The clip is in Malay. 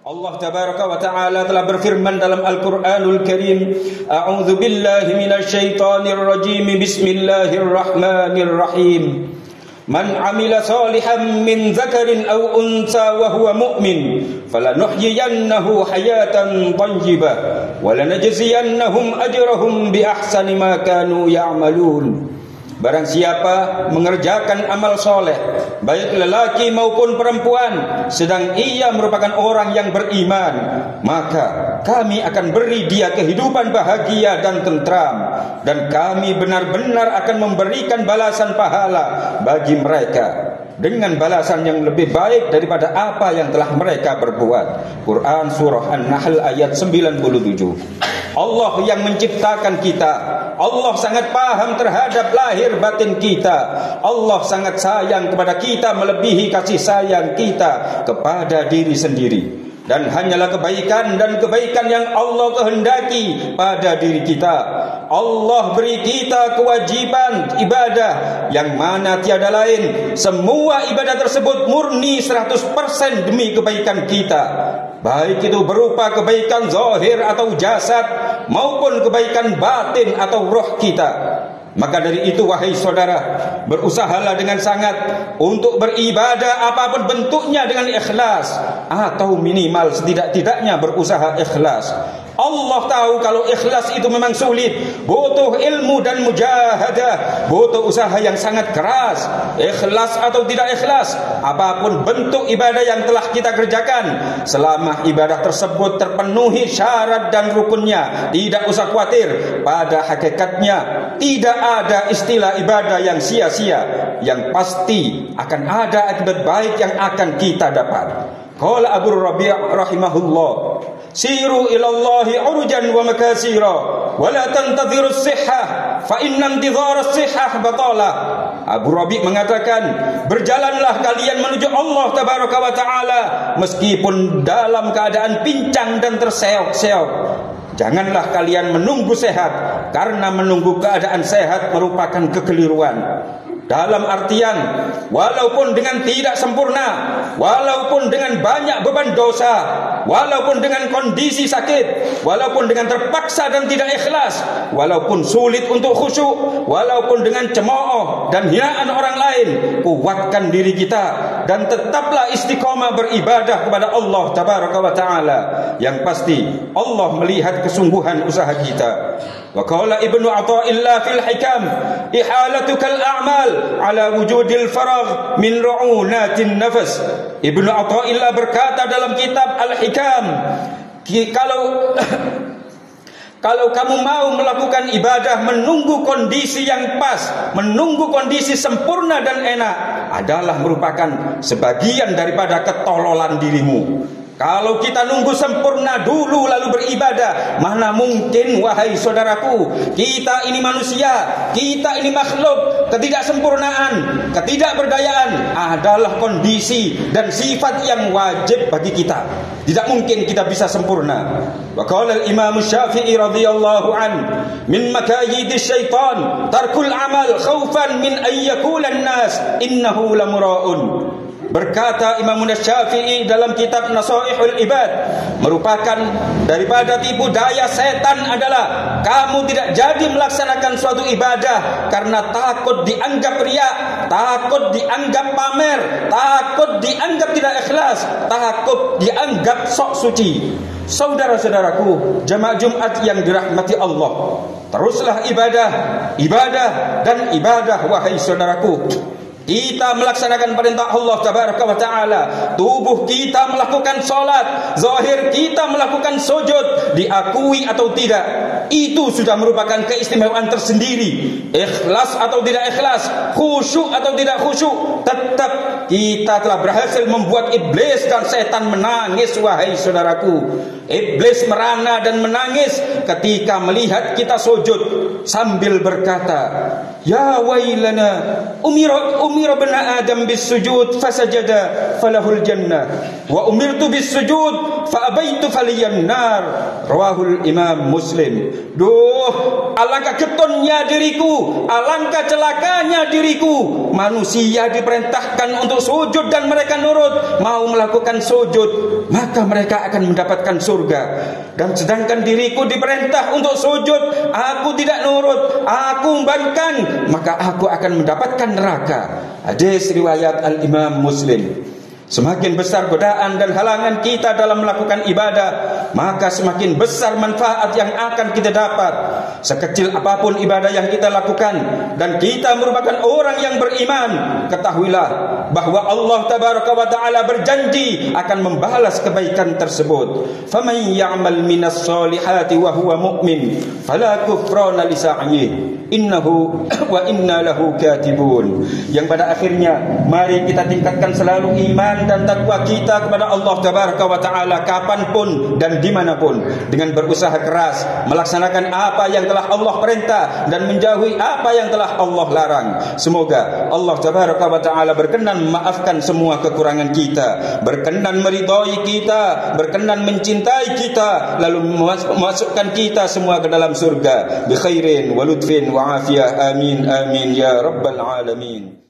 Allah tabaraka wa ta'ala telah berfirman dalam Al-Qur'anul Karim, A'udzu billahi minasyaitonir rajim. Bismillahirrahmanirrahim. Man 'amila shalihan min dzakarin aw unsa wa huwa mu'min falanuhyiyannahu hayatan thayyibah wa lanajziyannahum ajrahum bi ahsani ma kanu ya'malun. Barang siapa mengerjakan amal soleh, baik lelaki maupun perempuan, sedang ia merupakan orang yang beriman, maka kami akan beri dia kehidupan bahagia dan tentram, dan kami benar-benar akan memberikan balasan pahala bagi mereka dengan balasan yang lebih baik daripada apa yang telah mereka berbuat. Quran Surah An-Nahl ayat 97. Allah yang menciptakan kita, Allah sangat paham terhadap lahir batin kita. Allah sangat sayang kepada kita melebihi kasih sayang kita kepada diri sendiri. Dan hanyalah kebaikan dan kebaikan yang Allah kehendaki pada diri kita. Allah beri kita kewajiban ibadah yang mana tiada lain. Semua ibadah tersebut murni 100% demi kebaikan kita, baik itu berupa kebaikan zahir atau jasad maupun kebaikan batin atau roh kita. Maka dari itu wahai saudara, berusahalah dengan sangat untuk beribadah apapun bentuknya dengan ikhlas, atau minimal setidak-tidaknya berusaha ikhlas. Allah tahu kalau ikhlas itu memang sulit, butuh ilmu dan mujahadah, butuh usaha yang sangat keras. Ikhlas atau tidak ikhlas, apapun bentuk ibadah yang telah kita kerjakan, selama ibadah tersebut terpenuhi syarat dan rukunnya, tidak usah khawatir. Pada hakikatnya tidak ada istilah ibadah yang sia-sia, yang pasti akan ada akibat baik yang akan kita dapat. Qala Abu Rabi' rahimahullah, siru ilallahi urjan wa makasira wa la tantadhiru as-sihhah fa inna intidhara as-sihhah batalah. Abu Rabi' mengatakan, berjalanlah kalian menuju Allah tabaraka wa taala meskipun dalam keadaan pincang dan terseok-seok. Janganlah kalian menunggu sehat, karena menunggu keadaan sehat merupakan kekeliruan. Dalam artian, walaupun dengan tidak sempurna, walaupun dengan banyak beban dosa, walaupun dengan kondisi sakit, walaupun dengan terpaksa dan tidak ikhlas, walaupun sulit untuk khusyuk, walaupun dengan cemooh dan hinaan orang lain, kuatkan diri kita dan tetaplah istiqomah beribadah kepada Allah tabaraka wa taala. Yang pasti Allah melihat kesungguhan usaha kita. Wa qala Ibnu Athaillah fil Hikam, ihalatukal a'mal ala wujudil faragh min ru'unatin nafas. Ibnu Athaillah berkata dalam kitab Al-Hikam, kalau kamu mau melakukan ibadah menunggu kondisi yang pas, menunggu kondisi sempurna dan enak, adalah merupakan sebagian daripada ketololan dirimu. Kalau kita nunggu sempurna dulu lalu beribadah, mana mungkin wahai saudaraku. Kita ini manusia, kita ini makhluk. Ketidaksempurnaan, ketidakberdayaan adalah kondisi dan sifat yang wajib bagi kita. Tidak mungkin kita bisa sempurna. Wa qala al-Imam Syafi'i radhiyallahu an, min makayidis syaitan tarkul amal khaufan min ayyakula an-nas innahu lamura'un. Berkata Imam Syafi'i dalam kitab Nasaihul Ibad, merupakan daripada tipu daya setan adalah kamu tidak jadi melaksanakan suatu ibadah karena takut dianggap riya, takut dianggap pamer, takut dianggap tidak ikhlas, takut dianggap sok suci. Saudara-saudaraku, jamaah Jumat yang dirahmati Allah, teruslah ibadah, ibadah dan ibadah wahai saudaraku. Kita melaksanakan perintah Allah tabaraka wa taala, tubuh kita melakukan salat, zahir kita melakukan sujud, diakui atau tidak, itu sudah merupakan keistimewaan tersendiri. Ikhlas atau tidak ikhlas, khusyuk atau tidak khusyuk, tetap kita telah berhasil membuat iblis dan setan menangis wahai saudaraku. Iblis merana dan menangis ketika melihat kita sujud sambil berkata, ya wailana umira bana adam bis sujud fasajada falahul jannah wa umirtu bis sujud fa abaitu faliyan nar. Rawahul Imam Muslim. Duh, alangkah ketonnya diriku, alangkah celakanya diriku. Manusia diperintahkan untuk untuk sujud dan mereka nurut, mau melakukan sujud, maka mereka akan mendapatkan surga. Dan sedangkan diriku diperintah untuk sujud, aku tidak nurut, aku membangkang, maka aku akan mendapatkan neraka. Hadis riwayat Al-Imam Muslim. Semakin besar godaan dan halangan kita dalam melakukan ibadah, maka semakin besar manfaat yang akan kita dapat. Sekecil apapun ibadah yang kita lakukan dan kita merupakan orang yang beriman, ketahuilah bahwa Allah tabaraka wa taala berjanji akan membalas kebaikan tersebut. Faman ya'mal minas solihati wa huwa mu'min fala kufrana li sa'yihi innahu wa inna lahu katibun. Yang pada akhirnya mari kita tingkatkan selalu iman dan takwa kita kepada Allah tabaraka wa taala kapanpun dan dimanapun, dengan berusaha keras melaksanakan apa yang telah Allah perintah dan menjauhi apa yang telah Allah larang. Semoga Allah tabaraka wa taala berkenan memaafkan semua kekurangan kita, berkenan meridhai kita, berkenan mencintai kita, lalu memasukkan kita semua ke dalam surga bi khairin wa lutfin wa afiyah. Amin amin ya rabbal alamin.